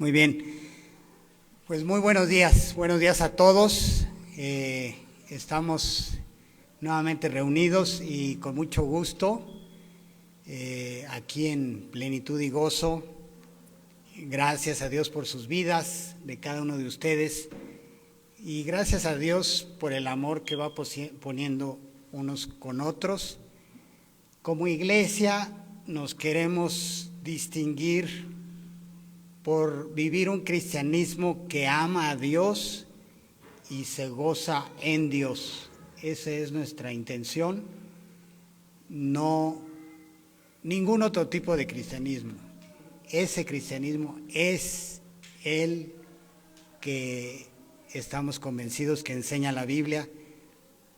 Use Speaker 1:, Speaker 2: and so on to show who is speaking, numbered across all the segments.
Speaker 1: Muy bien, pues muy buenos días a todos. Estamos nuevamente reunidos y con mucho gusto aquí en plenitud y gozo. Gracias a Dios por sus vidas, de cada uno de ustedes, y gracias a Dios por el amor que va poniendo unos con otros. Como iglesia nos queremos distinguir por vivir un cristianismo que ama a Dios y se goza en Dios. Esa es nuestra intención, no ningún otro tipo de cristianismo. Ese cristianismo es el que estamos convencidos que enseña la Biblia,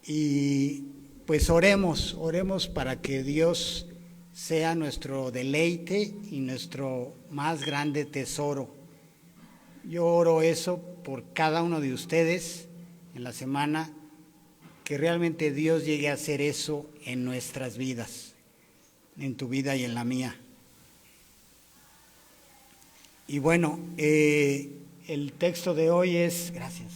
Speaker 1: y pues oremos para que Dios sea nuestro deleite y nuestro más grande tesoro. Yo oro eso por cada uno de ustedes en la semana, que realmente Dios llegue a hacer eso en nuestras vidas, en tu vida y en la mía. Y bueno, el texto de hoy es, gracias.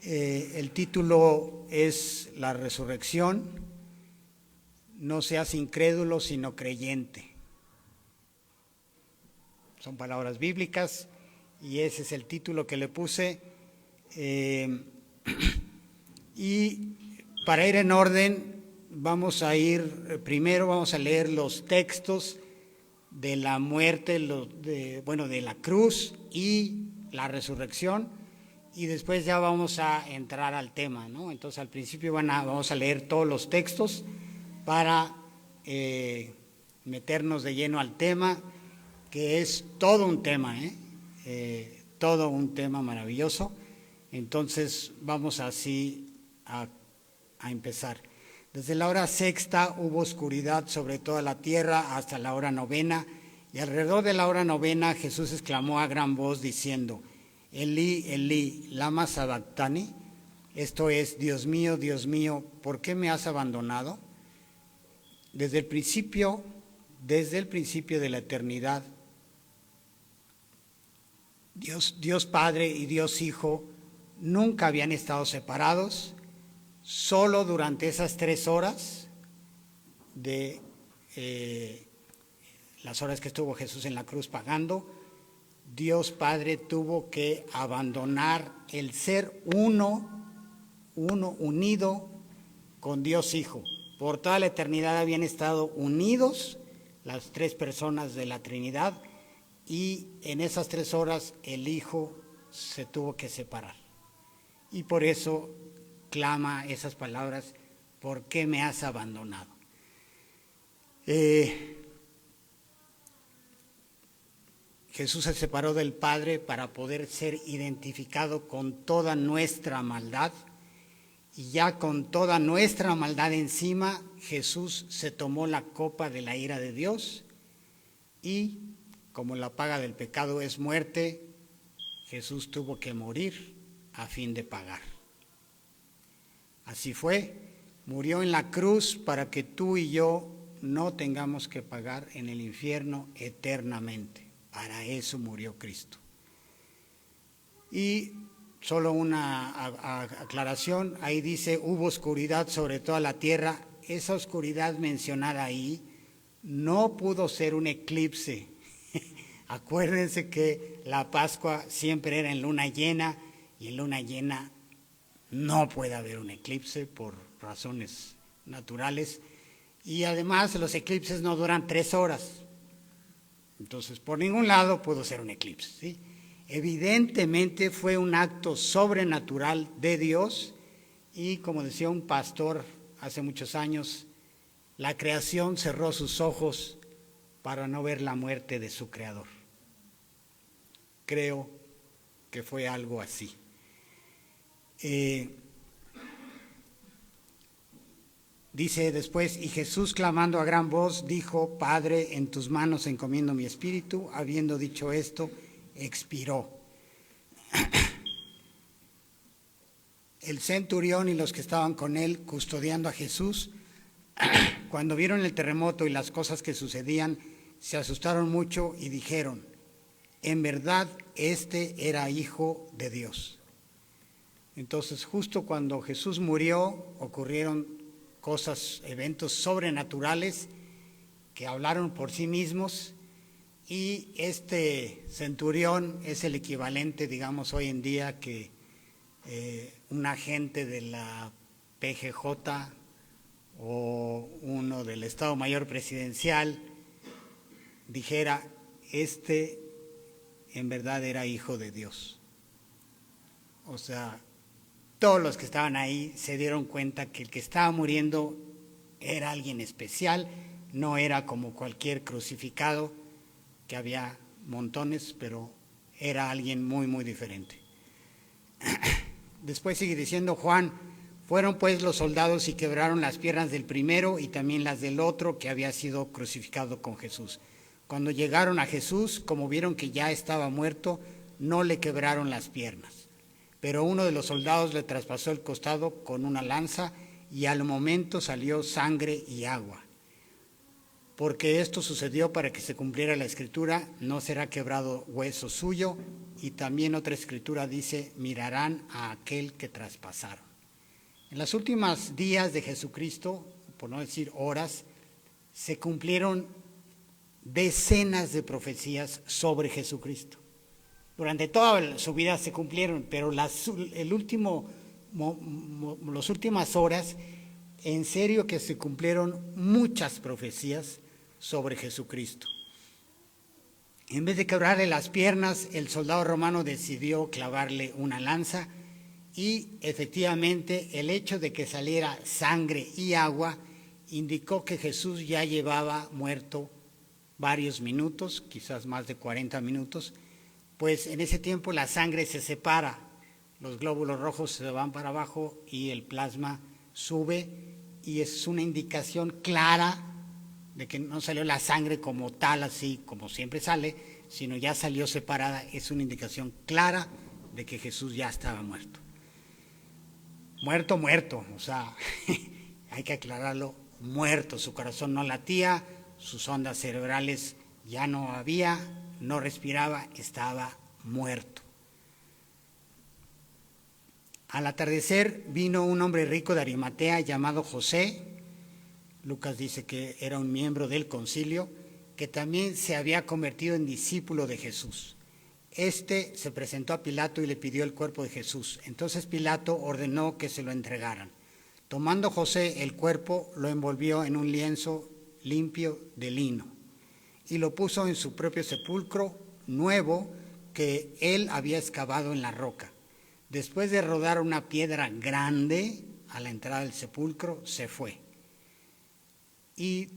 Speaker 1: El título es La resurrección. No seas incrédulo, sino creyente. Son palabras bíblicas y ese es el título que le puse. Y para ir en orden, primero vamos a leer los textos de la muerte, de la cruz y la resurrección, y después ya vamos a entrar al tema, ¿no? Entonces al principio vamos a leer todos los textos para meternos de lleno al tema, que es todo un tema, todo un tema maravilloso. Entonces vamos así a empezar. Desde la hora sexta hubo oscuridad sobre toda la tierra hasta la hora novena, y alrededor de la hora novena Jesús exclamó a gran voz diciendo: Elí, Elí, lama sabactani, esto es, Dios mío, ¿por qué me has abandonado? Desde el principio de la eternidad, Dios Padre y Dios Hijo nunca habían estado separados. Solo durante esas 3 horas de las horas que estuvo Jesús en la cruz pagando, Dios Padre tuvo que abandonar el ser uno unido con Dios Hijo. Por toda la eternidad habían estado unidos las 3 personas de la Trinidad, y en esas 3 horas el Hijo se tuvo que separar. Y por eso clama esas palabras: ¿por qué me has abandonado? Jesús se separó del Padre para poder ser identificado con toda nuestra maldad. Y ya con toda nuestra maldad encima, Jesús se tomó la copa de la ira de Dios, y como la paga del pecado es muerte, Jesús tuvo que morir a fin de pagar. Así fue, murió en la cruz para que tú y yo no tengamos que pagar en el infierno eternamente. Para eso murió Cristo. Y solo una aclaración, ahí dice hubo oscuridad sobre toda la tierra. Esa oscuridad mencionada ahí no pudo ser un eclipse. Acuérdense que la Pascua siempre era en luna llena, y en luna llena no puede haber un eclipse por razones naturales, y además los eclipses no duran 3 horas. Entonces por ningún lado pudo ser un eclipse, ¿sí? Evidentemente fue un acto sobrenatural de Dios, y como decía un pastor hace muchos años, la creación cerró sus ojos para no ver la muerte de su creador. Creo que fue algo así. Dice después: y Jesús, clamando a gran voz, dijo: Padre, en tus manos encomiendo mi espíritu. Habiendo dicho esto, expiró. El centurión y los que estaban con él custodiando a Jesús, cuando vieron el terremoto y las cosas que sucedían, se asustaron mucho y dijeron: en verdad este era hijo de Dios. Entonces, justo cuando Jesús murió, ocurrieron cosas, eventos sobrenaturales que hablaron por sí mismos, y este centurión es el equivalente, digamos, hoy en día que un agente de la PGJ o uno del Estado Mayor Presidencial dijera, este en verdad era hijo de Dios. O sea, todos los que estaban ahí se dieron cuenta que el que estaba muriendo era alguien especial, no era como cualquier crucificado, que había montones, pero era alguien muy, muy diferente. Después sigue diciendo Juan, fueron pues los soldados y quebraron las piernas del primero y también las del otro que había sido crucificado con Jesús. Cuando llegaron a Jesús, como vieron que ya estaba muerto, no le quebraron las piernas. Pero uno de los soldados le traspasó el costado con una lanza y al momento salió sangre y agua. Porque esto sucedió para que se cumpliera la escritura, no será quebrado hueso suyo, y también otra escritura dice, mirarán a aquel que traspasaron. En los últimos días de Jesucristo, por no decir horas, se cumplieron decenas de profecías sobre Jesucristo. Durante toda su vida se cumplieron, pero las últimas horas, en serio que se cumplieron muchas profecías sobre Jesucristo. En vez de quebrarle las piernas, el soldado romano decidió clavarle una lanza y efectivamente el hecho de que saliera sangre y agua indicó que Jesús ya llevaba muerto varios minutos, quizás más de 40 minutos, pues en ese tiempo la sangre se separa, los glóbulos rojos se van para abajo y el plasma sube, y es una indicación clara de que no salió la sangre como tal, así como siempre sale, sino ya salió separada. Es una indicación clara de que Jesús ya estaba muerto. Muerto, o sea, hay que aclararlo, muerto. Su corazón no latía, sus ondas cerebrales ya no había, no respiraba, estaba muerto. Al atardecer vino un hombre rico de Arimatea llamado José. Lucas dice que era un miembro del concilio, que también se había convertido en discípulo de Jesús. Este se presentó a Pilato y le pidió el cuerpo de Jesús. Entonces Pilato ordenó que se lo entregaran. Tomando José el cuerpo, lo envolvió en un lienzo limpio de lino y lo puso en su propio sepulcro nuevo que él había excavado en la roca. Después de rodar una piedra grande a la entrada del sepulcro, se fue. Y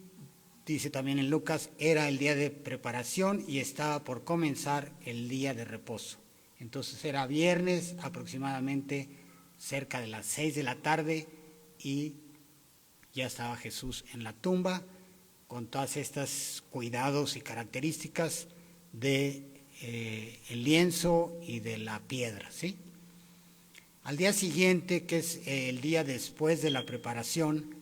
Speaker 1: dice también en Lucas, era el día de preparación y estaba por comenzar el día de reposo. Entonces era viernes, aproximadamente cerca de las 6 de la tarde, y ya estaba Jesús en la tumba con todas estas cuidados y características de el lienzo y de la piedra, ¿sí? Al día siguiente, que es el día después de la preparación,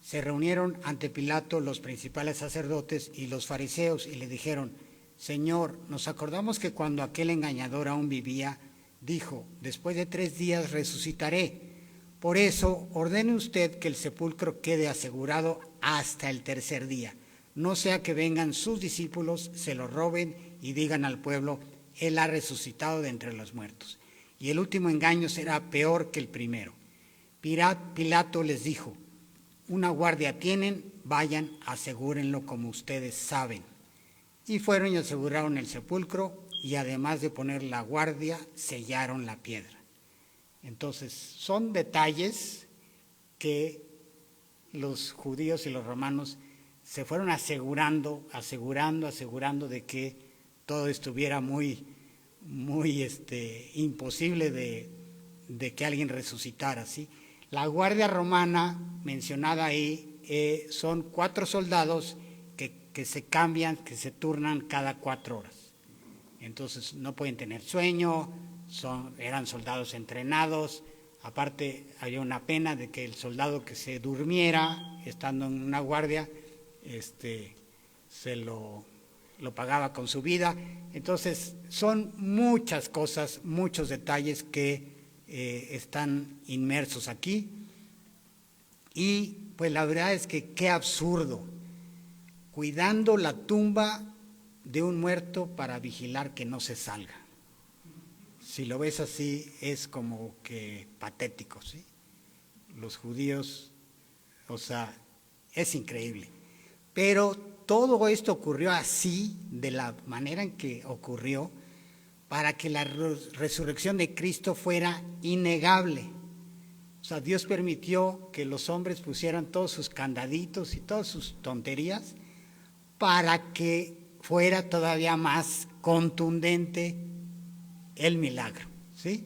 Speaker 1: se reunieron ante Pilato los principales sacerdotes y los fariseos y le dijeron, Señor, nos acordamos que cuando aquel engañador aún vivía, dijo, después de 3 días resucitaré. Por eso, ordene usted que el sepulcro quede asegurado hasta el 3er día. No sea que vengan sus discípulos, se lo roben y digan al pueblo, Él ha resucitado de entre los muertos. Y el último engaño será peor que el primero. Pilato les dijo, una guardia tienen, vayan, asegúrenlo como ustedes saben. Y fueron y aseguraron el sepulcro y además de poner la guardia, sellaron la piedra. Entonces, son detalles que los judíos y los romanos se fueron asegurando de que todo estuviera muy imposible de que alguien resucitara, ¿sí? La guardia romana mencionada ahí son 4 soldados que se cambian, que se turnan cada 4 horas. Entonces no pueden tener sueño, eran soldados entrenados. Aparte había una pena de que el soldado que se durmiera estando en una guardia, se lo lo pagaba con su vida. Entonces son muchas cosas, muchos detalles que están inmersos aquí. Y pues la verdad es que qué absurdo, cuidando la tumba de un muerto para vigilar que no se salga. Si lo ves así es como que patético, ¿sí? Los judíos, o sea, es increíble. Pero todo esto ocurrió así, de la manera en que ocurrió, para que la resurrección de Cristo fuera innegable. O sea, Dios permitió que los hombres pusieran todos sus candaditos y todas sus tonterías para que fuera todavía más contundente el milagro, ¿sí?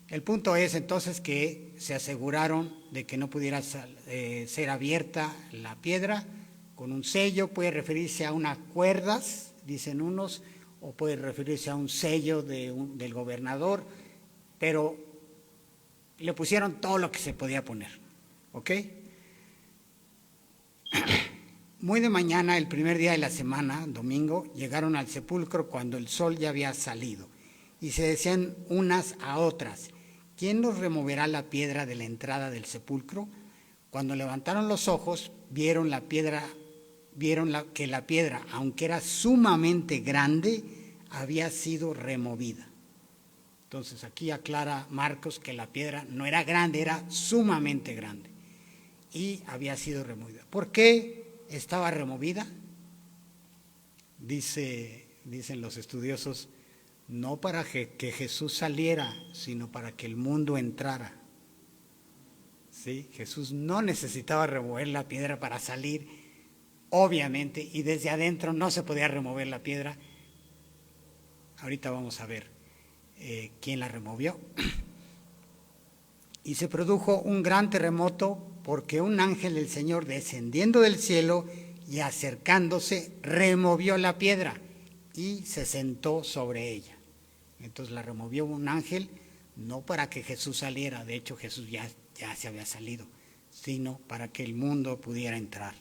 Speaker 1: El punto es entonces que se aseguraron de que no pudiera ser abierta la piedra con un sello. Puede referirse a unas cuerdas, dicen unos, o puede referirse a un sello del gobernador, pero le pusieron todo lo que se podía poner, ¿ok? Muy de mañana, el primer día de la semana, domingo, llegaron al sepulcro cuando el sol ya había salido, y se decían unas a otras: ¿quién nos removerá la piedra de la entrada del sepulcro? Cuando levantaron los ojos, vieron que la piedra, aunque era sumamente grande, había sido removida. Entonces aquí aclara Marcos que la piedra no era grande, era sumamente grande y había sido removida. ¿Por qué estaba removida? Dicen los estudiosos, no para que Jesús saliera, sino para que el mundo entrara. ¿Sí? Jesús no necesitaba remover la piedra para salir, obviamente, y desde adentro no se podía remover la piedra. Ahorita vamos a ver quién la removió. Y se produjo un gran terremoto porque un ángel del Señor, descendiendo del cielo y acercándose, removió la piedra y se sentó sobre ella. Entonces la removió un ángel, no para que Jesús saliera, de hecho Jesús ya se había salido, sino para que el mundo pudiera entrar.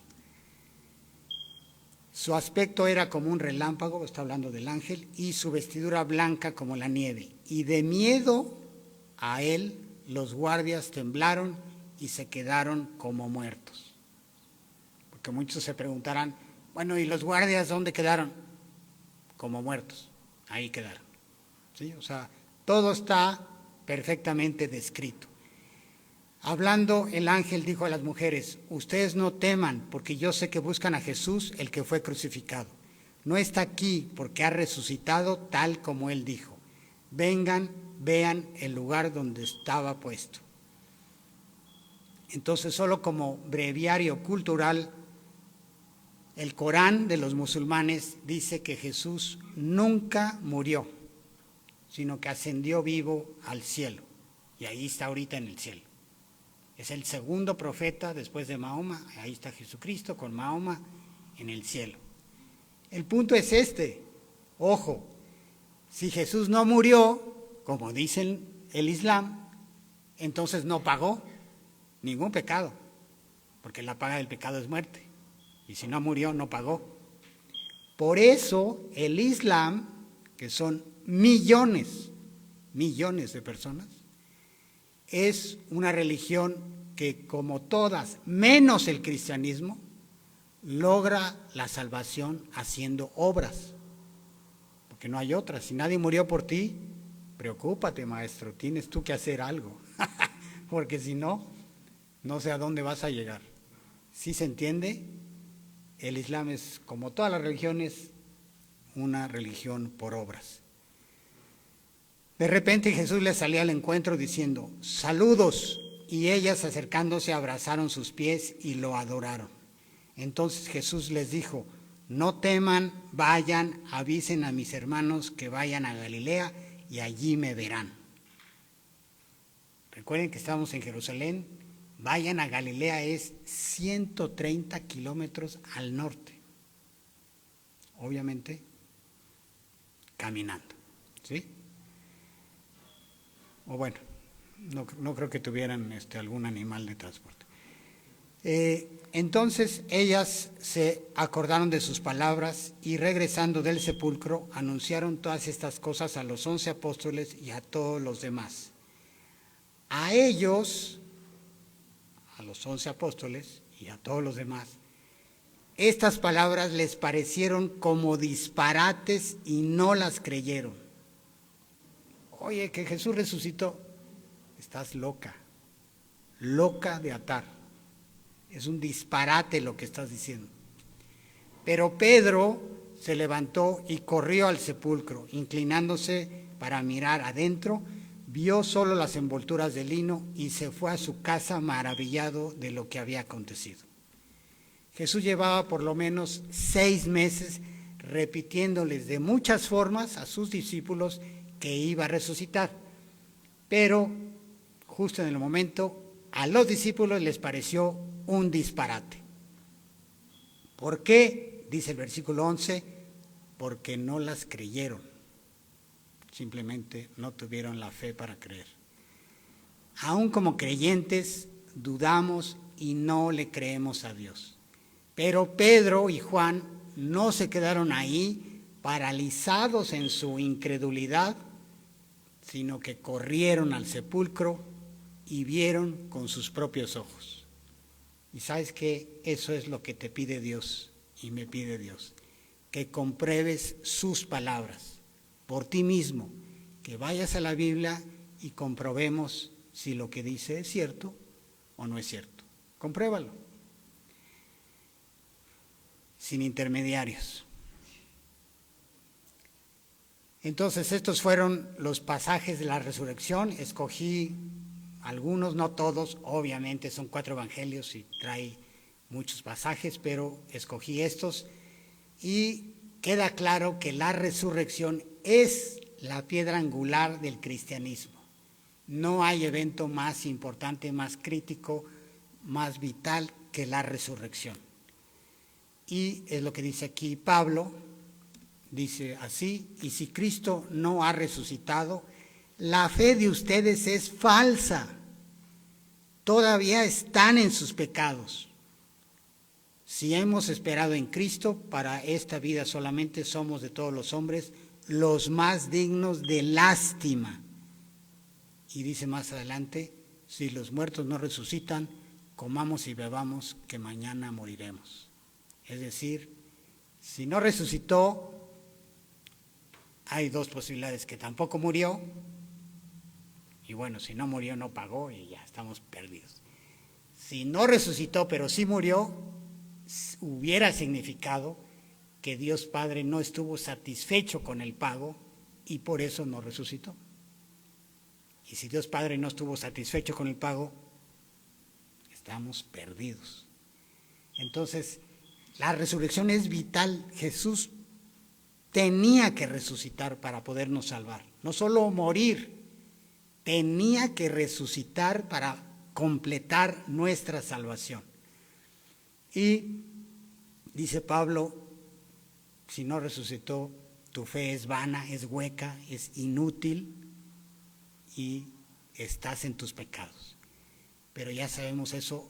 Speaker 1: Su aspecto era como un relámpago, está hablando del ángel, y su vestidura blanca como la nieve. Y de miedo a él, los guardias temblaron y se quedaron como muertos. Porque muchos se preguntarán, bueno, ¿y los guardias dónde quedaron? Como muertos, ahí quedaron. ¿Sí? O sea, todo está perfectamente descrito. Hablando, el ángel dijo a las mujeres: ustedes no teman, porque yo sé que buscan a Jesús, el que fue crucificado. No está aquí, porque ha resucitado tal como él dijo. Vengan, vean el lugar donde estaba puesto. Entonces, solo como breviario cultural, el Corán de los musulmanes dice que Jesús nunca murió, sino que ascendió vivo al cielo. Y ahí está ahorita en el cielo. Es el segundo profeta después de Mahoma. Ahí está Jesucristo con Mahoma en el cielo. El punto es este. Ojo, si Jesús no murió, como dicen el Islam, entonces no pagó ningún pecado, porque la paga del pecado es muerte. Y si no murió, no pagó. Por eso el Islam, que son millones de personas, es una religión que, como todas, menos el cristianismo, logra la salvación haciendo obras, porque no hay otra. Si nadie murió por ti, preocúpate, maestro, tienes tú que hacer algo, porque si no, no sé a dónde vas a llegar. ¿Sí se entiende? El Islam es, como todas las religiones, una religión por obras. De repente Jesús les salió al encuentro diciendo: saludos, y ellas, acercándose, abrazaron sus pies y lo adoraron. Entonces Jesús les dijo: no teman, vayan, avisen a mis hermanos que vayan a Galilea y allí me verán. Recuerden que estamos en Jerusalén. Vayan a Galilea, es 130 kilómetros al norte. Obviamente, caminando, ¿sí? O bueno, no creo que tuvieran algún animal de transporte. Entonces ellas se acordaron de sus palabras y regresando del sepulcro anunciaron todas estas cosas a los 11 apóstoles y a todos los demás. A ellos, a los 11 apóstoles y a todos los demás, estas palabras les parecieron como disparates y no las creyeron. Oye, que Jesús resucitó. Estás loca, loca de atar. Es un disparate lo que estás diciendo. Pero Pedro se levantó y corrió al sepulcro, inclinándose para mirar adentro, vio solo las envolturas de lino y se fue a su casa maravillado de lo que había acontecido. Jesús llevaba por lo menos 6 meses repitiéndoles de muchas formas a sus discípulos que iba a resucitar, pero justo en el momento a los discípulos les pareció un disparate. ¿Por qué? Dice el versículo 11, porque no las creyeron. Simplemente no tuvieron la fe para creer. Aún como creyentes dudamos y no le creemos a Dios. Pero Pedro y Juan no se quedaron ahí paralizados en su incredulidad, sino que corrieron al sepulcro y vieron con sus propios ojos. Y sabes que eso es lo que te pide Dios y me pide Dios, que compruebes sus palabras por ti mismo, que vayas a la Biblia y comprobemos si lo que dice es cierto o no es cierto. Compruébalo, sin intermediarios. Entonces estos fueron los pasajes de la resurrección. Escogí algunos, no todos, obviamente son 4 evangelios y trae muchos pasajes, pero escogí estos y queda claro que la resurrección es la piedra angular del cristianismo. No hay evento más importante, más crítico, más vital que la resurrección. Y es lo que dice aquí Pablo, dice así: y si Cristo no ha resucitado, la fe de ustedes es falsa, todavía están en sus pecados. Si hemos esperado en Cristo para esta vida solamente, somos de todos los hombres los más dignos de lástima. Y dice más adelante: si los muertos no resucitan, comamos y bebamos, que mañana moriremos. Es decir, si no resucitó, hay 2 posibilidades: que tampoco murió, y bueno, si no murió no pagó y ya estamos perdidos. Si no resucitó pero sí murió, hubiera significado que Dios Padre no estuvo satisfecho con el pago y por eso no resucitó. Y si Dios Padre no estuvo satisfecho con el pago, estamos perdidos. Entonces, la resurrección es vital. Jesús tenía que resucitar para podernos salvar. No solo morir, tenía que resucitar para completar nuestra salvación. Y dice Pablo: si no resucitó, tu fe es vana, es hueca, es inútil y estás en tus pecados. Pero ya sabemos eso,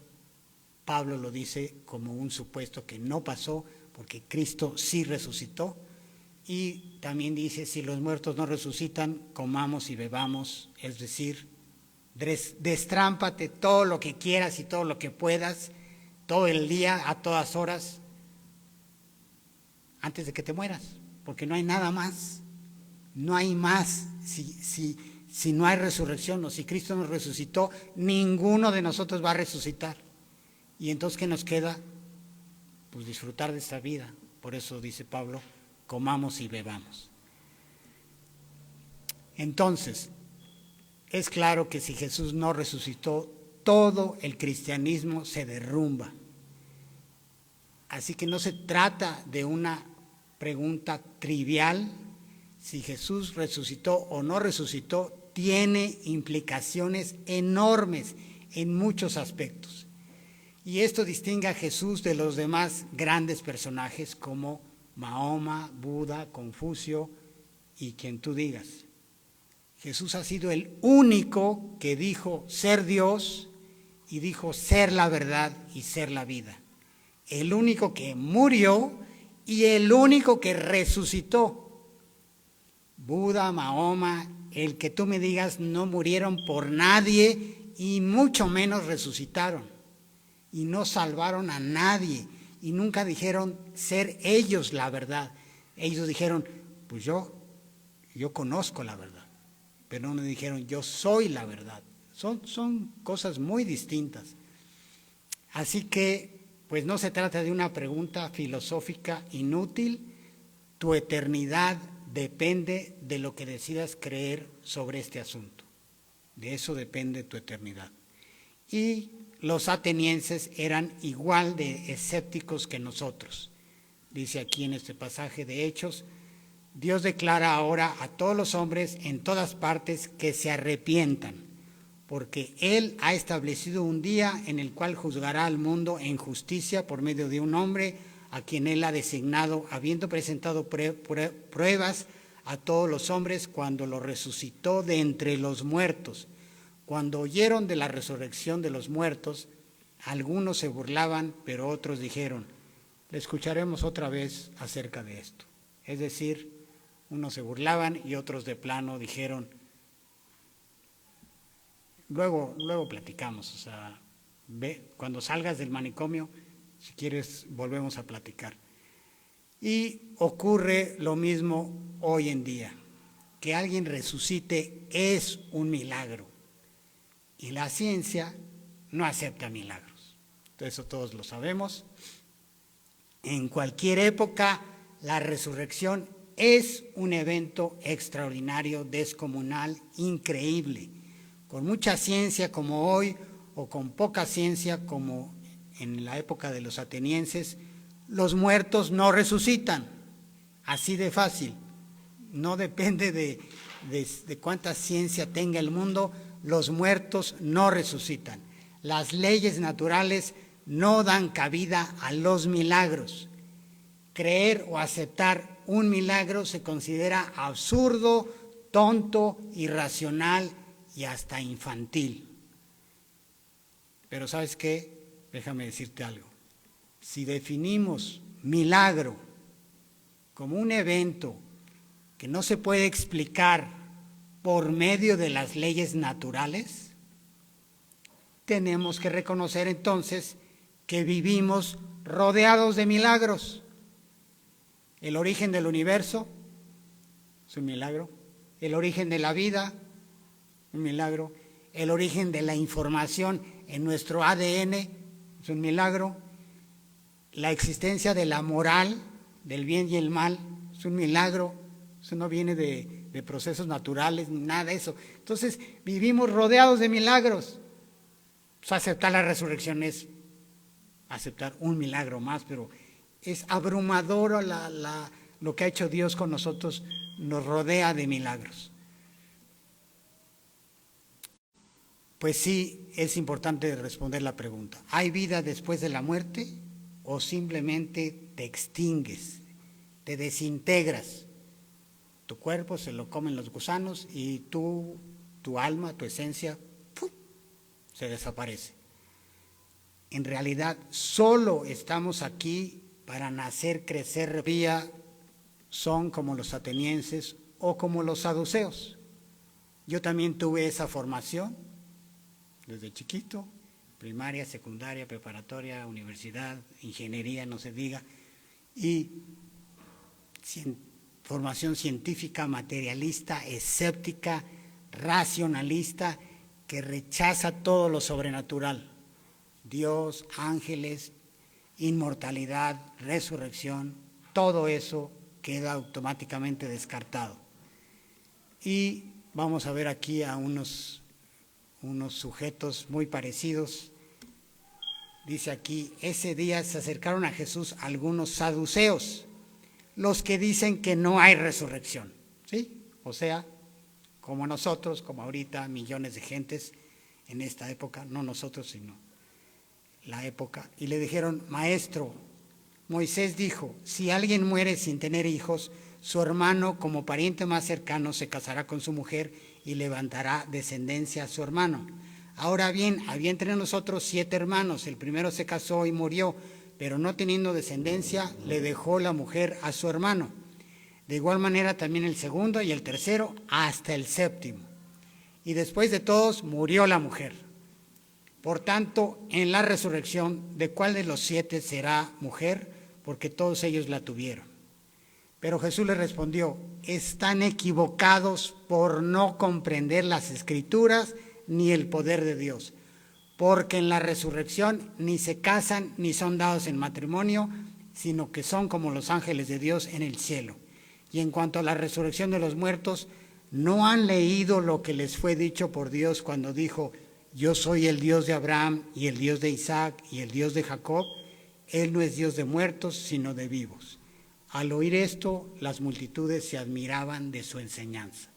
Speaker 1: Pablo lo dice como un supuesto que no pasó, porque Cristo sí resucitó. Y también dice: si los muertos no resucitan, comamos y bebamos. Es decir, destrámpate todo lo que quieras y todo lo que puedas, todo el día, a todas horas, antes de que te mueras, porque no hay nada más. No hay más. Si no hay resurrección o si Cristo nos resucitó, ninguno de nosotros va a resucitar. Y entonces, ¿qué nos queda? Pues disfrutar de esta vida. Por eso dice Pablo: comamos y bebamos. Entonces, es claro que si Jesús no resucitó, todo el cristianismo se derrumba. Así que no se trata de una pregunta trivial. Si Jesús resucitó o no resucitó, tiene implicaciones enormes en muchos aspectos. Y esto distingue a Jesús de los demás grandes personajes como Mahoma, Buda, Confucio y quien tú digas. Jesús ha sido el único que dijo ser Dios y dijo ser la verdad y ser la vida. El único que murió y el único que resucitó. Buda, Mahoma, el que tú me digas, no murieron por nadie y mucho menos resucitaron. Y no salvaron a nadie y nunca dijeron ser ellos la verdad. Ellos dijeron, pues yo conozco la verdad, pero no dijeron yo soy la verdad. Son cosas muy distintas. Así que, pues no se trata de una pregunta filosófica inútil. Tu eternidad depende de lo que decidas creer sobre este asunto. De eso depende tu eternidad. Y los atenienses eran igual de escépticos que nosotros. Dice aquí en este pasaje de Hechos, Dios declara ahora a todos los hombres en todas partes que se arrepientan, porque Él ha establecido un día en el cual juzgará al mundo en justicia por medio de un hombre a quien Él ha designado, habiendo presentado pruebas a todos los hombres cuando lo resucitó de entre los muertos. Cuando oyeron de la resurrección de los muertos, algunos se burlaban, pero otros dijeron, le escucharemos otra vez acerca de esto. Es decir, unos se burlaban y otros de plano dijeron, luego platicamos, o sea, ve, cuando salgas del manicomio, si quieres volvemos a platicar. Y ocurre lo mismo hoy en día, que alguien resucite es un milagro y la ciencia no acepta milagros. Eso todos lo sabemos. En cualquier época, la resurrección es un evento extraordinario, descomunal, increíble. Con mucha ciencia como hoy o con poca ciencia como en la época de los atenienses, los muertos no resucitan. Así de fácil. No depende de cuánta ciencia tenga el mundo, los muertos no resucitan. Las leyes naturales no dan cabida a los milagros. Creer o aceptar un milagro se considera absurdo, tonto, irracional y hasta infantil. Pero ¿sabes qué? Déjame decirte algo. Si definimos milagro como un evento que no se puede explicar por medio de las leyes naturales, tenemos que reconocer entonces que vivimos rodeados de milagros. El origen del universo es un milagro. El origen de la vida, un milagro. El origen de la información en nuestro ADN es un milagro. La existencia de la moral, del bien y el mal, es un milagro. Eso no viene de procesos naturales ni nada de eso. Entonces, vivimos rodeados de milagros. Pues aceptar la resurrección es aceptar un milagro más, pero es abrumador lo que ha hecho Dios con nosotros, nos rodea de milagros. Pues sí, es importante responder la pregunta. ¿Hay vida después de la muerte o simplemente te extingues, te desintegras? Tu cuerpo se lo comen los gusanos y tu alma, tu esencia, ¡pum!, se desaparece. En realidad, solo estamos aquí para nacer, crecer, vía, son como los atenienses o como los saduceos. Yo también tuve esa formación desde chiquito, primaria, secundaria, preparatoria, universidad, ingeniería, no se diga, y formación científica, materialista, escéptica, racionalista, que rechaza todo lo sobrenatural. Dios, ángeles, inmortalidad, resurrección, todo eso queda automáticamente descartado. Y vamos a ver aquí a unos sujetos muy parecidos. Dice aquí, ese día se acercaron a Jesús algunos saduceos, los que dicen que no hay resurrección, ¿sí? O sea, como nosotros, como ahorita millones de gentes en esta época, no nosotros, sino la época, y le dijeron, maestro, Moisés dijo, si alguien muere sin tener hijos, su hermano como pariente más cercano se casará con su mujer y levantará descendencia a su hermano. Ahora bien, había entre nosotros 7 hermanos. El primero se casó y murió, pero no teniendo descendencia, le dejó la mujer a su hermano. De igual manera también el segundo y el tercero, hasta el séptimo. Y después de todos murió la mujer. Por tanto, en la resurrección, ¿de cuál de los 7 será mujer? Porque todos ellos la tuvieron. Pero Jesús le respondió: están equivocados por no comprender las Escrituras ni el poder de Dios. Porque en la resurrección ni se casan ni son dados en matrimonio, sino que son como los ángeles de Dios en el cielo. Y en cuanto a la resurrección de los muertos, ¿no han leído lo que les fue dicho por Dios cuando dijo: yo soy el Dios de Abraham y el Dios de Isaac y el Dios de Jacob? Él no es Dios de muertos, sino de vivos. Al oír esto, las multitudes se admiraban de su enseñanza.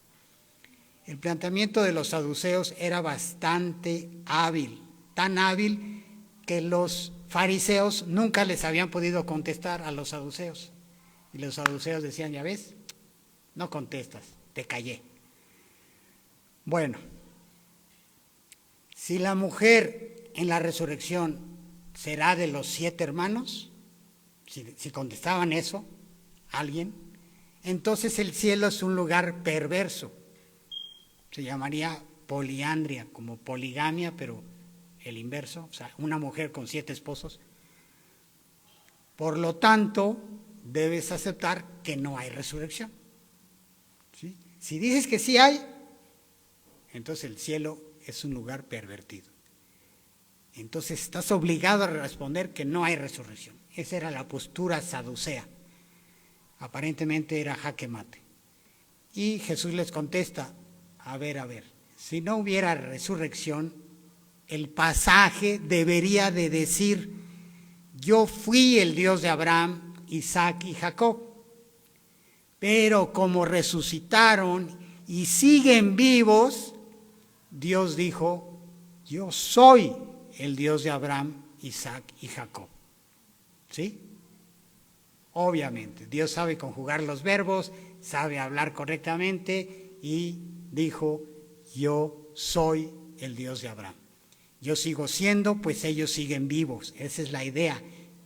Speaker 1: El planteamiento de los saduceos era bastante hábil, tan hábil que los fariseos nunca les habían podido contestar a los saduceos. Y los saduceos decían: ya ves, no contestas, te callé. Bueno, si la mujer en la resurrección será de los 7 hermanos, si contestaban eso, alguien, entonces el cielo es un lugar perverso. Se llamaría poliandria, como poligamia, pero el inverso, o sea, una mujer con 7 esposos. Por lo tanto, debes aceptar que no hay resurrección. ¿Sí? Si dices que sí hay, entonces el cielo es un lugar pervertido. Entonces estás obligado a responder que no hay resurrección. Esa era la postura saducea. Aparentemente era jaque mate. Y Jesús les contesta: a ver, si no hubiera resurrección, el pasaje debería de decir: yo fui el Dios de Abraham, Isaac y Jacob. Pero como resucitaron y siguen vivos, Dios dijo: yo soy el Dios de Abraham, Isaac y Jacob. ¿Sí? Obviamente, Dios sabe conjugar los verbos, sabe hablar correctamente y dijo: yo soy el Dios de Abraham. Yo sigo siendo, pues ellos siguen vivos. Esa es la idea.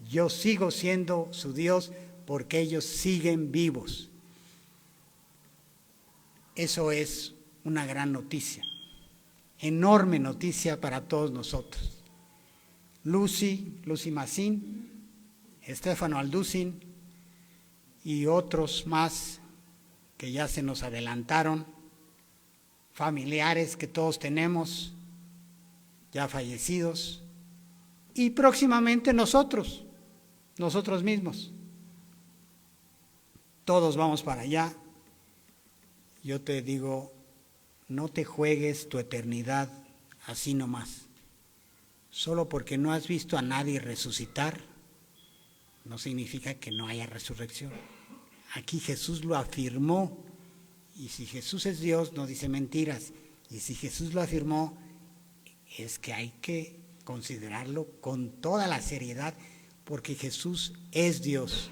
Speaker 1: Yo sigo siendo su Dios porque ellos siguen vivos. Eso es una gran noticia, enorme noticia para todos nosotros. Lucy Massín, Estefano Alducin y otros más que ya se nos adelantaron, familiares que todos tenemos, ya fallecidos, y próximamente nosotros mismos. Todos vamos para allá. Yo te digo, no te juegues tu eternidad así nomás. Solo porque no has visto a nadie resucitar, no significa que no haya resurrección. Aquí Jesús lo afirmó, y si Jesús es Dios, no dice mentiras. Y si Jesús lo afirmó, es que hay que considerarlo con toda la seriedad, porque Jesús es Dios.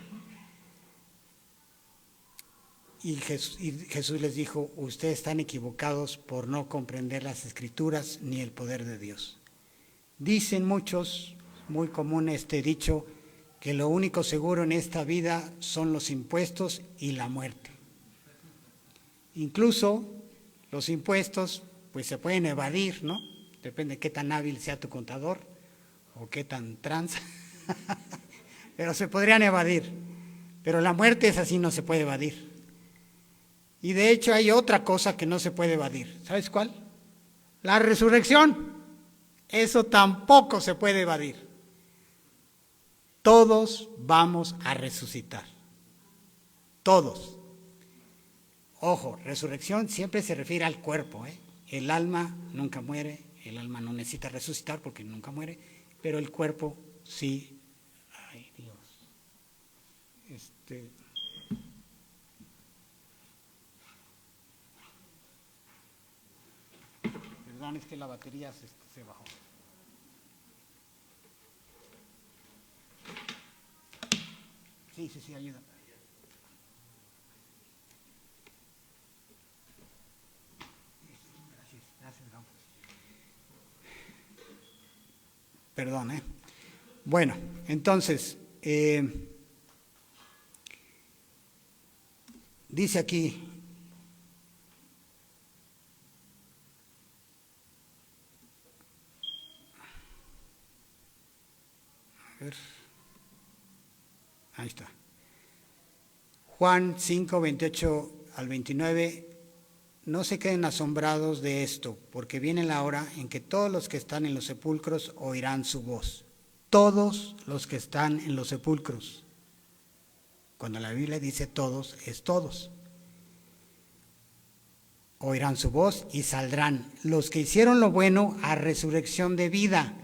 Speaker 1: Y Jesús les dijo: ustedes están equivocados por no comprender las Escrituras ni el poder de Dios. Dicen muchos, muy común este dicho, que lo único seguro en esta vida son los impuestos y la muerte. Incluso los impuestos pues se pueden evadir, ¿no? Depende de qué tan hábil sea tu contador o qué tan tranza, pero se podrían evadir. Pero la muerte es así, no se puede evadir. Y de hecho hay otra cosa que no se puede evadir. ¿Sabes cuál? La resurrección. Eso tampoco se puede evadir. Todos vamos a resucitar. Todos. Ojo, resurrección siempre se refiere al cuerpo, ¿eh? El alma nunca muere, el alma no necesita resucitar porque nunca muere, pero el cuerpo sí. Ay, Dios. Perdón, es que la batería se bajó. Sí, ayuda. Gracias, Gabo. Perdón, ¿eh? Bueno, entonces, dice aquí, a ver, ahí está. Juan 5, 28 al 29, no se queden asombrados de esto, porque viene la hora en que todos los que están en los sepulcros oirán su voz. Todos los que están en los sepulcros. Cuando la Biblia dice todos, es todos. Oirán su voz y saldrán los que hicieron lo bueno a resurrección de vida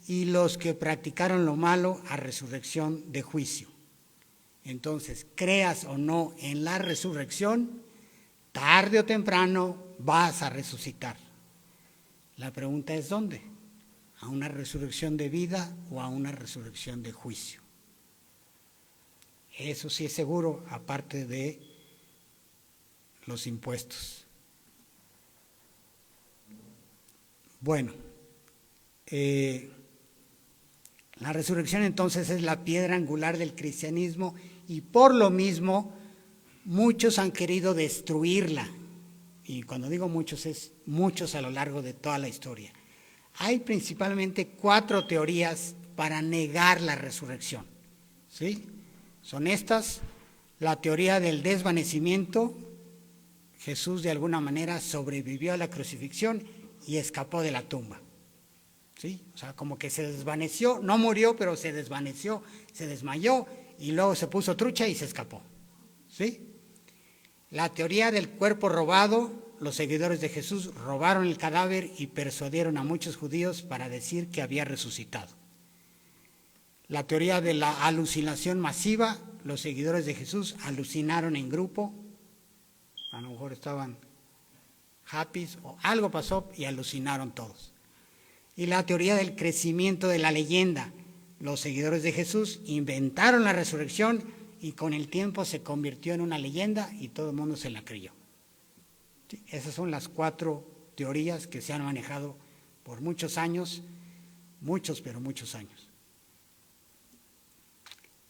Speaker 1: y los que practicaron lo malo a resurrección de juicio. Entonces, creas o no en la resurrección, tarde o temprano vas a resucitar. La pregunta es ¿dónde? ¿A una resurrección de vida o a una resurrección de juicio? Eso sí es seguro, aparte de los impuestos. Bueno, la resurrección entonces es la piedra angular del cristianismo y por lo mismo muchos han querido destruirla. Y cuando digo muchos, es muchos a lo largo de toda la historia. Hay principalmente 4 teorías para negar la resurrección, ¿sí? Son estas: la teoría del desvanecimiento. Jesús de alguna manera sobrevivió a la crucifixión y escapó de la tumba, ¿sí? O sea, como que se desvaneció, no murió, pero se desvaneció, se desmayó y luego se puso trucha y se escapó, ¿sí? La teoría del cuerpo robado. Los seguidores de Jesús robaron el cadáver y persuadieron a muchos judíos para decir que había resucitado. La teoría de la alucinación masiva. Los seguidores de Jesús alucinaron en grupo, a lo mejor estaban happy o algo pasó y alucinaron todos. Y la teoría del crecimiento de la leyenda. Los seguidores de Jesús inventaron la resurrección y con el tiempo se convirtió en una leyenda y todo el mundo se la creyó. Sí, esas son las 4 teorías que se han manejado por muchos años, pero muchos años.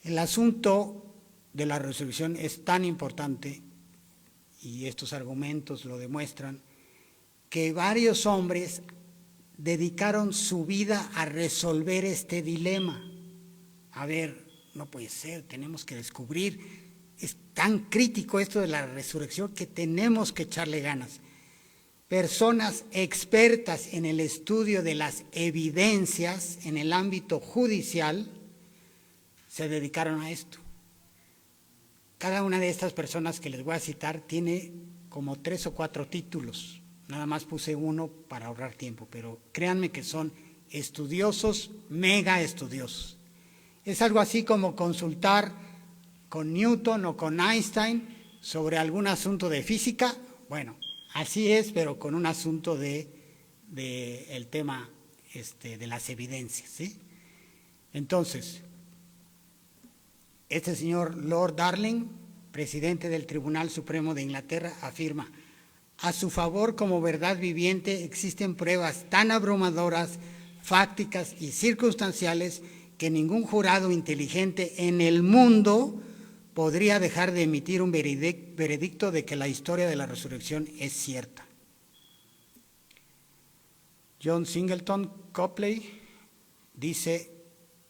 Speaker 1: El asunto de la resurrección es tan importante, y estos argumentos lo demuestran, que varios hombres dedicaron su vida a resolver este dilema. A ver, no puede ser, tenemos que descubrir, es tan crítico esto de la resurrección que tenemos que echarle ganas. Personas expertas en el estudio de las evidencias en el ámbito judicial se dedicaron a esto. Cada una de estas personas que les voy a citar tiene como 3 o 4 títulos. Nada más puse uno para ahorrar tiempo, pero créanme que son estudiosos, mega estudiosos. Es algo así como consultar con Newton o con Einstein sobre algún asunto de física. Bueno, así es, pero con un asunto de el tema de las evidencias, ¿sí? Entonces, este señor Lord Darling, presidente del Tribunal Supremo de Inglaterra, afirma: a su favor como verdad viviente existen pruebas tan abrumadoras, fácticas y circunstanciales que ningún jurado inteligente en el mundo podría dejar de emitir un veredicto de que la historia de la resurrección es cierta. John Singleton Copley dice: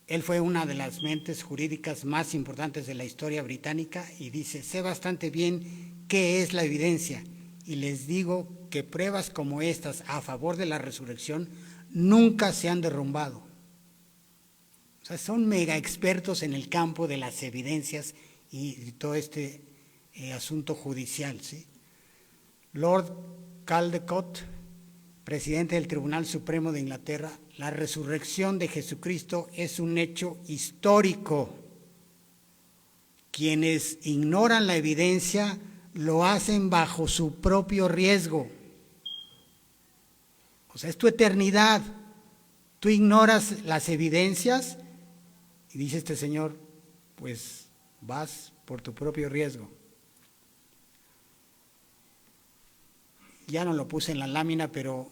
Speaker 1: él fue una de las mentes jurídicas más importantes de la historia británica y dice: sé bastante bien qué es la evidencia y les digo que pruebas como estas a favor de la resurrección nunca se han derrumbado. O sea, son mega expertos en el campo de las evidencias y todo este asunto judicial, ¿sí? Lord Caldecott, presidente del Tribunal Supremo de Inglaterra: la resurrección de Jesucristo es un hecho histórico. Quienes ignoran la evidencia lo hacen bajo su propio riesgo. O sea, es tu eternidad. Tú ignoras las evidencias y dice este señor, pues vas por tu propio riesgo. Ya no lo puse en la lámina, pero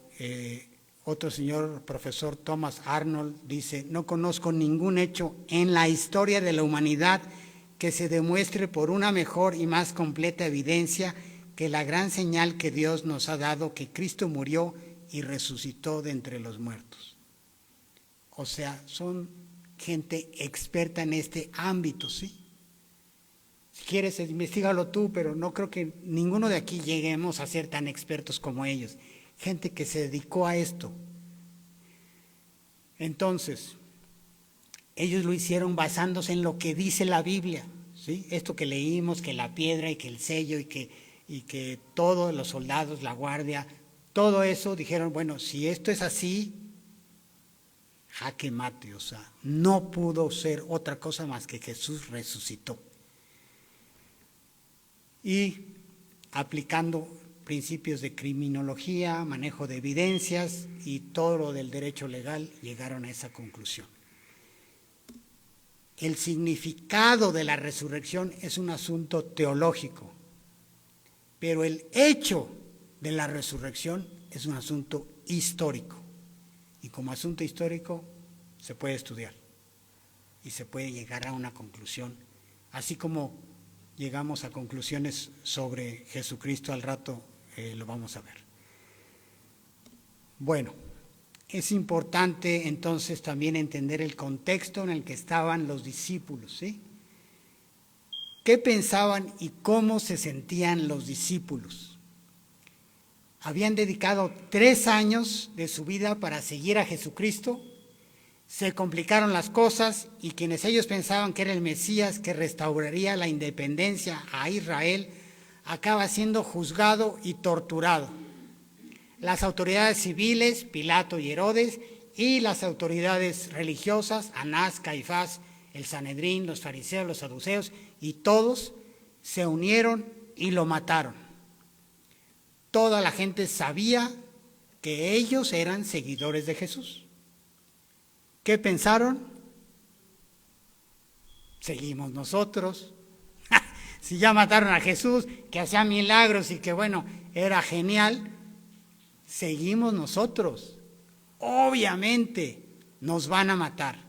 Speaker 1: Otro señor, profesor Thomas Arnold, dice: no conozco ningún hecho en la historia de la humanidad que se demuestre por una mejor y más completa evidencia que la gran señal que Dios nos ha dado, que Cristo murió y resucitó de entre los muertos. O sea, son gente experta en este ámbito, ¿sí? Si quieres, investígalo tú, pero no creo que ninguno de aquí lleguemos a ser tan expertos como ellos. Gente que se dedicó a esto. Entonces, ellos lo hicieron basándose en lo que dice la Biblia, ¿sí? Esto que leímos, que la piedra y que el sello y que todos los soldados, la guardia, todo eso, dijeron, bueno, si esto es así, jaque mate, o sea, no pudo ser otra cosa más que Jesús resucitó. Y aplicando principios de criminología, manejo de evidencias y todo lo del derecho legal, llegaron a esa conclusión. El significado de la resurrección es un asunto teológico, pero el hecho de la resurrección es un asunto histórico. Y como asunto histórico se puede estudiar y se puede llegar a una conclusión, así como llegamos a conclusiones sobre Jesucristo al rato, lo vamos a ver. Bueno, es importante entonces también entender el contexto en el que estaban los discípulos, ¿sí? ¿Qué pensaban y cómo se sentían los discípulos? Habían dedicado 3 años de su vida para seguir a Jesucristo, se complicaron las cosas y quienes ellos pensaban que era el Mesías que restauraría la independencia a Israel, acaba siendo juzgado y torturado. Las autoridades civiles, Pilato y Herodes, y las autoridades religiosas, Anás, Caifás, el Sanedrín, los fariseos, los saduceos, y todos se unieron y lo mataron. Toda la gente sabía que ellos eran seguidores de Jesús. ¿Qué pensaron? Seguimos nosotros. Si ya mataron a Jesús, que hacía milagros y que bueno, era genial, seguimos nosotros. Obviamente nos van a matar.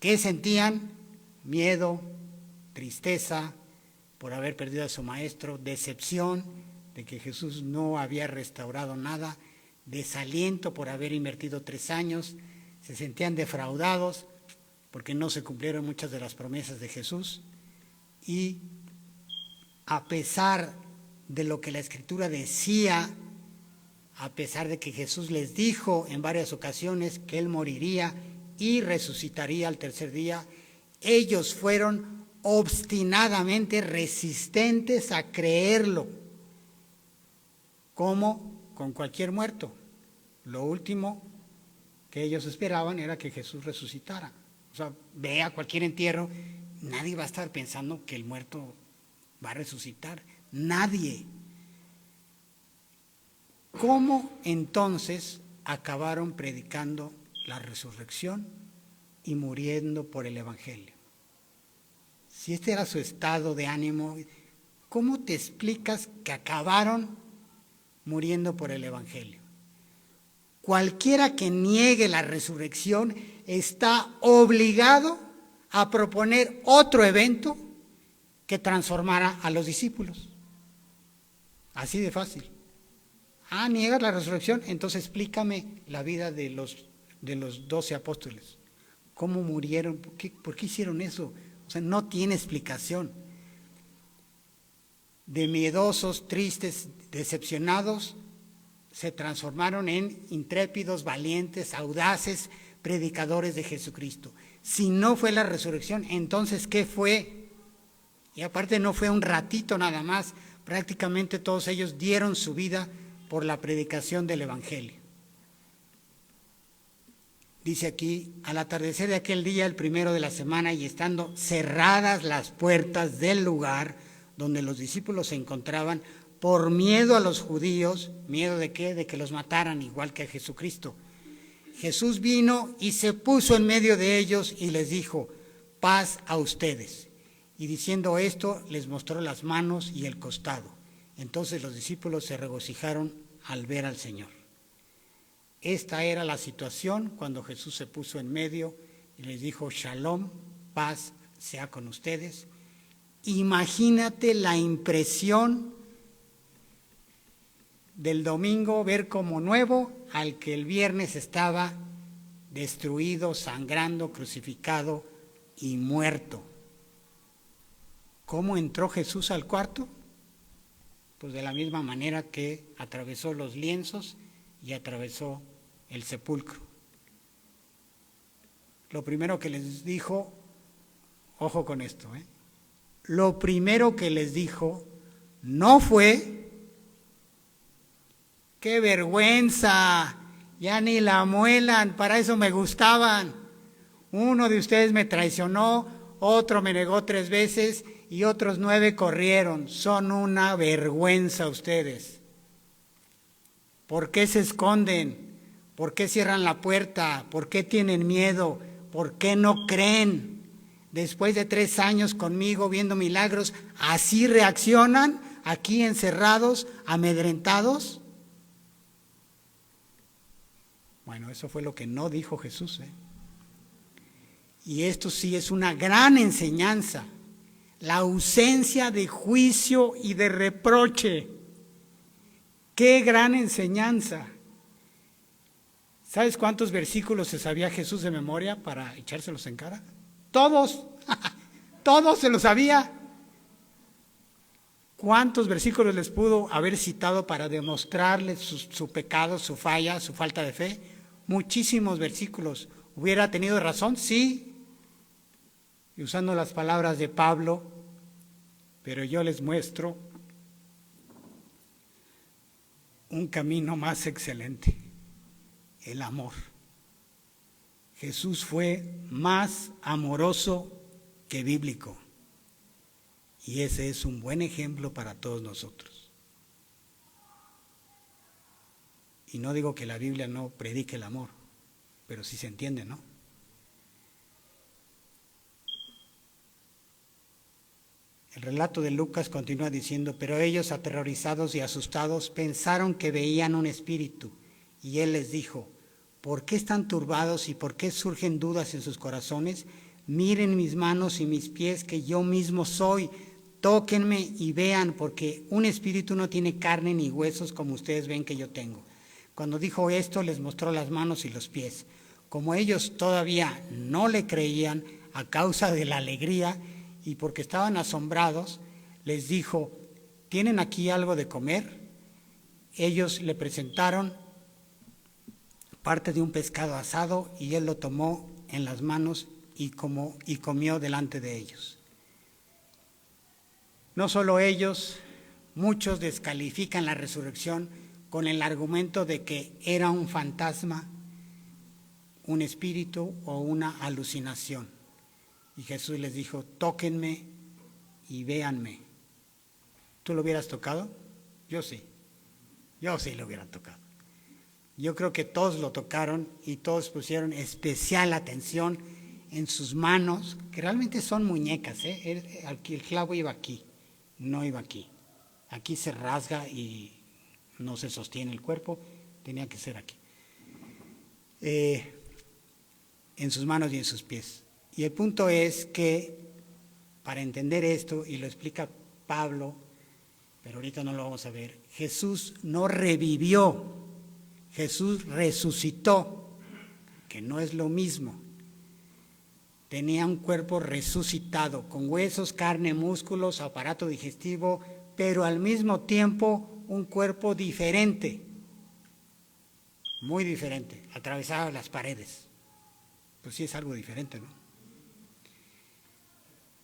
Speaker 1: ¿Qué sentían? Miedo, tristeza por haber perdido a su maestro, decepción de que Jesús no había restaurado nada, desaliento por haber invertido 3 años, se sentían defraudados porque no se cumplieron muchas de las promesas de Jesús y a pesar de lo que la Escritura decía, a pesar de que Jesús les dijo en varias ocasiones que Él moriría y resucitaría al 3er día, ellos fueron obstinadamente resistentes a creerlo, como con cualquier muerto. Lo último que ellos esperaban era que Jesús resucitara. O sea, ve a cualquier entierro, nadie va a estar pensando que el muerto va a resucitar. Nadie. ¿Cómo entonces acabaron predicando la resurrección y muriendo por el Evangelio? Si este era su estado de ánimo, ¿cómo te explicas que acabaron muriendo por el Evangelio? Cualquiera que niegue la resurrección está obligado a proponer otro evento que transformara a los discípulos. Así de fácil. ¿Niegas la resurrección? Entonces explícame la vida de los 12 apóstoles. ¿Cómo murieron? ¿Por qué hicieron eso? O sea, no tiene explicación. De miedosos, tristes, decepcionados, se transformaron en intrépidos, valientes, audaces, predicadores de Jesucristo. Si no fue la resurrección, entonces ¿qué fue? Y aparte no fue un ratito nada más, prácticamente todos ellos dieron su vida por la predicación del Evangelio. Dice aquí, al atardecer de aquel día, el 1 de la semana, y estando cerradas las puertas del lugar donde los discípulos se encontraban, por miedo a los judíos, ¿miedo de qué? De que los mataran igual que a Jesucristo. Jesús vino y se puso en medio de ellos y les dijo, paz a ustedes. Y diciendo esto, les mostró las manos y el costado. Entonces los discípulos se regocijaron al ver al Señor. Esta era la situación cuando Jesús se puso en medio y les dijo: Shalom, paz sea con ustedes. Imagínate la impresión del domingo, ver como nuevo al que el viernes estaba destruido, sangrando, crucificado y muerto. ¿Cómo entró Jesús al cuarto? Pues de la misma manera que atravesó los lienzos y atravesó el sepulcro. Lo primero que les dijo, ojo con esto, lo primero que les dijo no fue: ¡qué vergüenza! Ya ni la muelan, para eso me gustaban. Uno de ustedes me traicionó, otro me negó 3 veces y otros 9 corrieron. Son una vergüenza ustedes. ¿Por qué se esconden? ¿Por qué cierran la puerta? ¿Por qué tienen miedo? ¿Por qué no creen? Después de 3 años conmigo viendo milagros, ¿así reaccionan aquí encerrados, amedrentados? Bueno, eso fue lo que no dijo Jesús. Y esto sí es una gran enseñanza. La ausencia de juicio y de reproche. ¡Qué gran enseñanza! ¿Sabes cuántos versículos se sabía Jesús de memoria para echárselos en cara? Todos, todos se los sabía. ¿Cuántos versículos les pudo haber citado para demostrarles su pecado, su falla, su falta de fe? Muchísimos versículos. ¿Hubiera tenido razón? Sí. Y usando las palabras de Pablo, pero yo les muestro un camino más excelente: el amor. Jesús fue más amoroso que bíblico. Y ese es un buen ejemplo para todos nosotros. Y no digo que la Biblia no predique el amor, pero sí se entiende, ¿no? El relato de Lucas continúa diciendo: pero ellos, aterrorizados y asustados, pensaron que veían un espíritu. Y él les dijo: ¿por qué están turbados y por qué surgen dudas en sus corazones? Miren mis manos y mis pies, que yo mismo soy. Tóquenme y vean, porque un espíritu no tiene carne ni huesos como ustedes ven que yo tengo. Cuando dijo esto, les mostró las manos y los pies. Como ellos todavía no le creían a causa de la alegría y porque estaban asombrados, les dijo: ¿tienen aquí algo de comer? Ellos le presentaron parte de un pescado asado y él lo tomó en las manos y comió delante de ellos. No solo ellos, muchos descalifican la resurrección con el argumento de que era un fantasma, un espíritu o una alucinación. Y Jesús les dijo: tóquenme y véanme. ¿Tú lo hubieras tocado? Yo sí lo hubiera tocado. Yo creo que todos lo tocaron y todos pusieron especial atención en sus manos, que realmente son muñecas, Aquí el clavo iba aquí, no iba aquí. Aquí se rasga y no se sostiene el cuerpo, tenía que ser aquí. En sus manos y en sus pies. Y el punto es que, para entender esto, y lo explica Pablo, pero ahorita no lo vamos a ver, Jesús no revivió, Jesús resucitó, que no es lo mismo. Tenía un cuerpo resucitado, con huesos, carne, músculos, aparato digestivo, pero al mismo tiempo un cuerpo diferente, muy diferente, atravesaba las paredes. Pues sí es algo diferente, ¿no?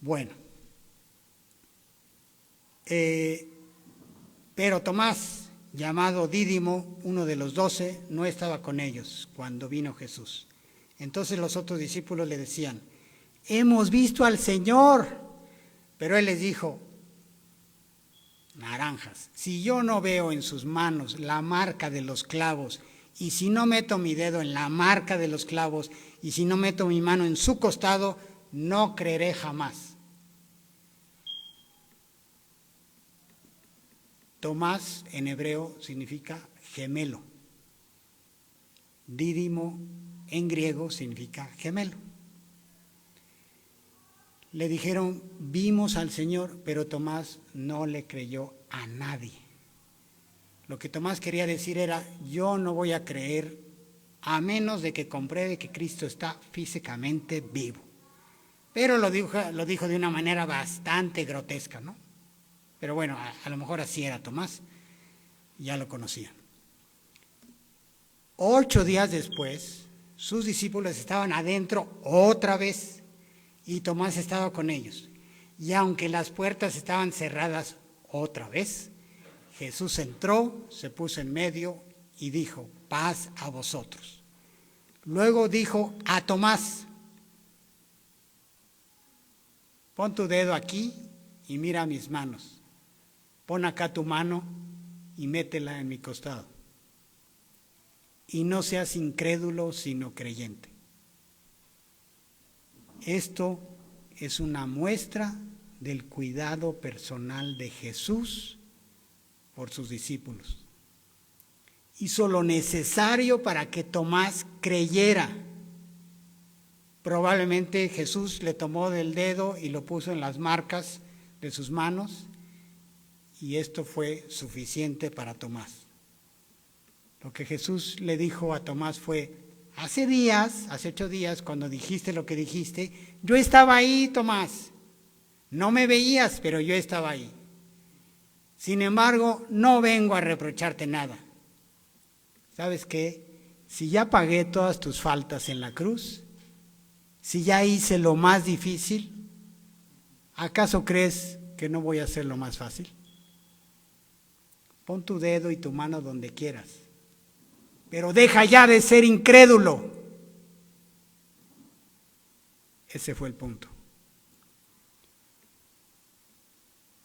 Speaker 1: Bueno, pero Tomás, llamado Dídimo, uno de los 12, no estaba con ellos cuando vino Jesús. Entonces los otros discípulos le decían: hemos visto al Señor. Pero él les dijo: naranjas, si yo no veo en sus manos la marca de los clavos, y si no meto mi dedo en la marca de los clavos, y si no meto mi mano en su costado, no creeré jamás. Tomás en hebreo significa gemelo. Dídimo en griego significa gemelo. Le dijeron, vimos al Señor, pero Tomás no le creyó a nadie. Lo que Tomás quería decir era, yo no voy a creer a menos de que compruebe que Cristo está físicamente vivo. Pero lo dijo de una manera bastante grotesca, ¿no? Pero bueno, a lo mejor así era Tomás, ya lo conocían. 8 días después, sus discípulos estaban adentro otra vez y Tomás estaba con ellos. Y aunque las puertas estaban cerradas otra vez, Jesús entró, se puso en medio y dijo, paz a vosotros. Luego dijo a Tomás, pon tu dedo aquí y mira mis manos. Pon acá tu mano y métela en mi costado. Y no seas incrédulo, sino creyente. Esto es una muestra del cuidado personal de Jesús por sus discípulos. Hizo lo necesario para que Tomás creyera. Probablemente Jesús le tomó del dedo y lo puso en las marcas de sus manos y esto fue suficiente para Tomás. Lo que Jesús le dijo a Tomás fue, hace 8 días, cuando dijiste lo que dijiste, yo estaba ahí, Tomás. No me veías, pero yo estaba ahí. Sin embargo, no vengo a reprocharte nada. ¿Sabes qué? Si ya pagué todas tus faltas en la cruz, si ya hice lo más difícil, ¿acaso crees que no voy a hacer lo más fácil? Pon tu dedo y tu mano donde quieras, pero deja ya de ser incrédulo. Ese fue el punto.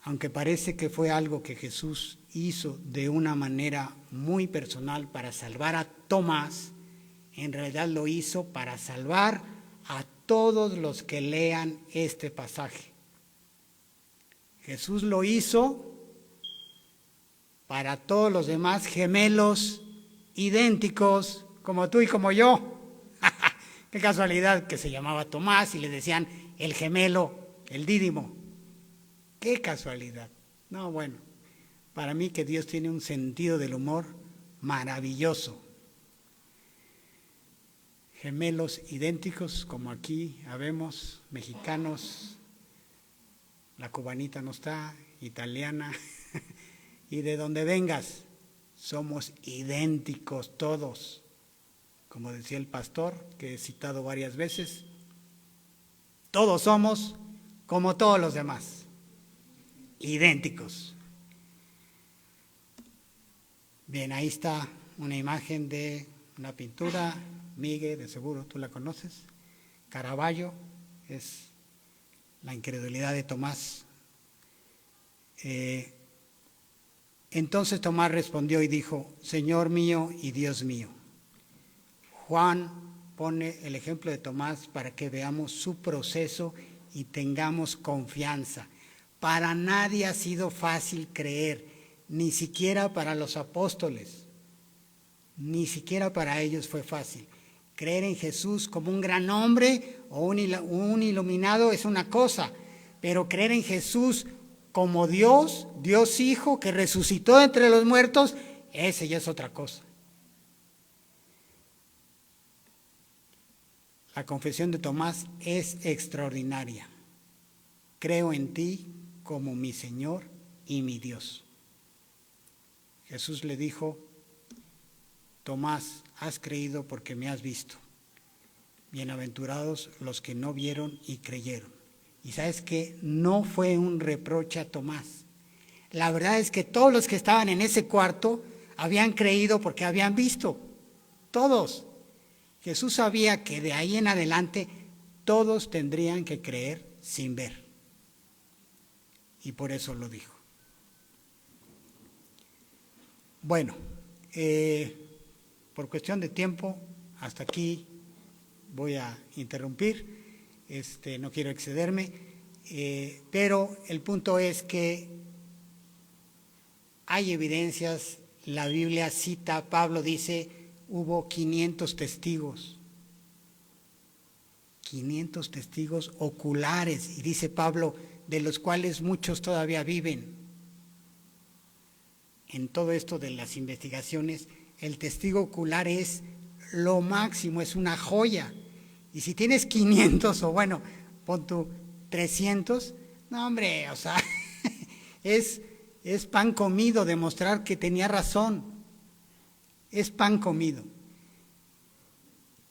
Speaker 1: Aunque parece que fue algo que Jesús hizo de una manera muy personal para salvar a Tomás, en realidad lo hizo para salvar a todos los que lean este pasaje. Jesús lo hizo para todos los demás gemelos idénticos como tú y como yo. Qué casualidad que se llamaba Tomás y le decían el gemelo, el dídimo. Qué casualidad. No, bueno, para mí que Dios tiene un sentido del humor maravilloso. Gemelos idénticos, como aquí habemos, mexicanos, la cubanita no está, italiana, y de donde vengas, somos idénticos todos. Como decía el pastor, que he citado varias veces, todos somos como todos los demás, idénticos. Bien, ahí está una imagen de una pintura, Miguel, de seguro tú la conoces, Caravaggio, es la incredulidad de Tomás. Entonces Tomás respondió y dijo, Señor mío y Dios mío. Juan pone el ejemplo de Tomás para que veamos su proceso y tengamos confianza. Para nadie ha sido fácil creer, ni siquiera para los apóstoles, ni siquiera para ellos fue fácil. Creer en Jesús como un gran hombre o un iluminado es una cosa, pero creer en Jesús como Dios, Dios Hijo, que resucitó entre los muertos, ese ya es otra cosa. La confesión de Tomás es extraordinaria. Creo en ti como mi Señor y mi Dios. Jesús le dijo, Tomás, has creído porque me has visto. Bienaventurados los que no vieron y creyeron. Y sabes que no fue un reproche a Tomás. La verdad es que todos los que estaban en ese cuarto habían creído porque habían visto. Todos. Jesús sabía que de ahí en adelante todos tendrían que creer sin ver. Y por eso lo dijo. Bueno, por cuestión de tiempo, hasta aquí voy a interrumpir. No quiero excederme, pero el punto es que hay evidencias. La Biblia cita, Pablo dice, hubo 500 testigos. 500 testigos oculares, y dice Pablo, de los cuales muchos todavía viven. En todo esto de las investigaciones, el testigo ocular es lo máximo, es una joya. Y si tienes 500 o bueno, pon tú 300, no hombre, o sea, es pan comido demostrar que tenía razón. Es pan comido.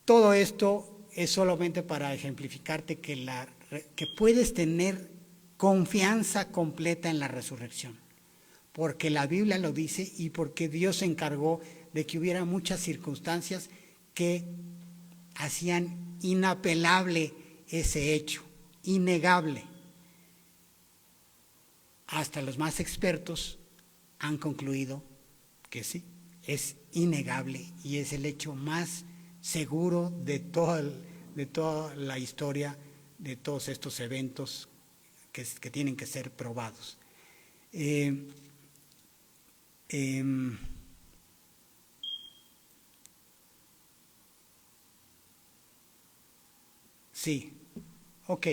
Speaker 1: Todo esto es solamente para ejemplificarte que puedes tener confianza completa en la resurrección, porque la Biblia lo dice y porque Dios se encargó de que hubiera muchas circunstancias que hacían inapelable ese hecho, innegable. Hasta los más expertos han concluido que sí, es innegable y es el hecho más seguro de toda la historia, de todos estos eventos que tienen que ser probados. Sí, ok,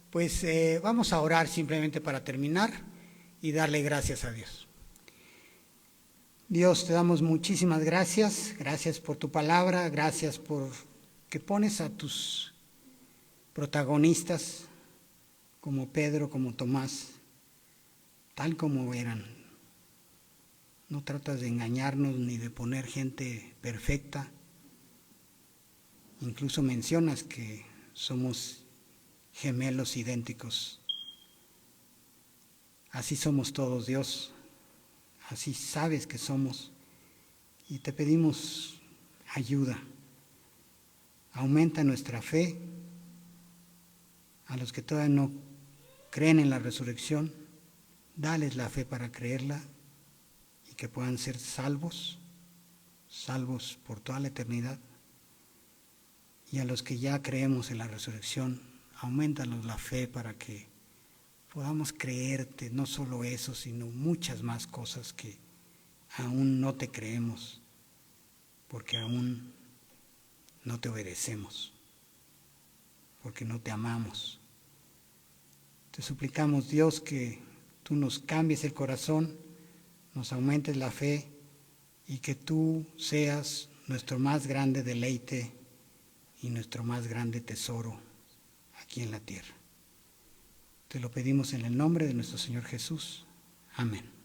Speaker 1: pues vamos a orar simplemente para terminar y darle gracias a Dios. Dios, te damos muchísimas gracias, gracias por tu palabra, gracias por que pones a tus protagonistas como Pedro, como Tomás, tal como eran. No tratas de engañarnos ni de poner gente perfecta. Incluso mencionas que somos gemelos idénticos. Así somos todos, Dios. Así sabes que somos. Y te pedimos ayuda. Aumenta nuestra fe. A los que todavía no creen en la resurrección, dales la fe para creerla y que puedan ser salvos por toda la eternidad. Y a los que ya creemos en la resurrección, aumentanos la fe para que podamos creerte, no solo eso, sino muchas más cosas que aún no te creemos, porque aún no te obedecemos, porque no te amamos. Te suplicamos, Dios, que tú nos cambies el corazón, nos aumentes la fe y que tú seas nuestro más grande deleite y nuestro más grande tesoro aquí en la tierra. Te lo pedimos en el nombre de nuestro Señor Jesús. Amén.